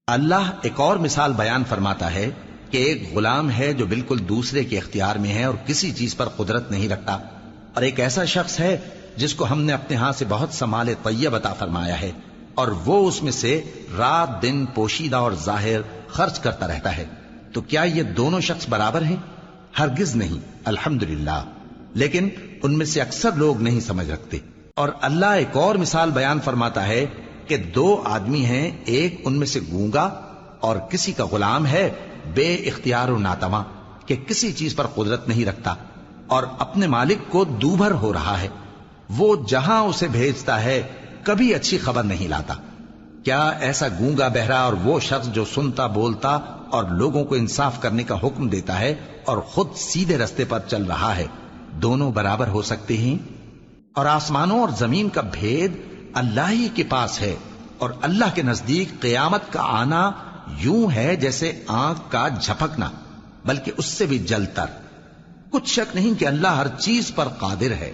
اللہ ایک اور مثال بیان فرماتا ہے کہ ایک غلام ہے جو بالکل دوسرے کے اختیار میں ہے اور کسی چیز پر قدرت نہیں رکھتا، اور ایک ایسا شخص ہے جس کو ہم نے اپنے ہاں سے بہت سا مال طیب عطا فرمایا ہے اور وہ اس میں سے رات دن پوشیدہ اور ظاہر خرچ کرتا رہتا ہے، تو کیا یہ دونوں شخص برابر ہیں؟ ہرگز نہیں، الحمدللہ، لیکن ان میں سے اکثر لوگ نہیں سمجھ رکھتے۔ اور اللہ ایک اور مثال بیان فرماتا ہے کہ دو آدمی ہیں، ایک ان میں سے گونگا اور کسی کا غلام ہے بے اختیار و ناتواں کہ کسی چیز پر قدرت نہیں رکھتا اور اپنے مالک کو دوبھر ہو رہا ہے، وہ جہاں اسے بھیجتا ہے کبھی اچھی خبر نہیں لاتا۔ کیا ایسا گونگا بہرا اور وہ شخص جو سنتا بولتا اور لوگوں کو انصاف کرنے کا حکم دیتا ہے اور خود سیدھے رستے پر چل رہا ہے، دونوں برابر ہو سکتے ہیں؟ اور آسمانوں اور زمین کا بھید اللہ ہی کے پاس ہے، اور اللہ کے نزدیک قیامت کا آنا یوں ہے جیسے آنکھ کا جھپکنا، بلکہ اس سے بھی جل تر۔ کچھ شک نہیں کہ اللہ ہر چیز پر قادر ہے۔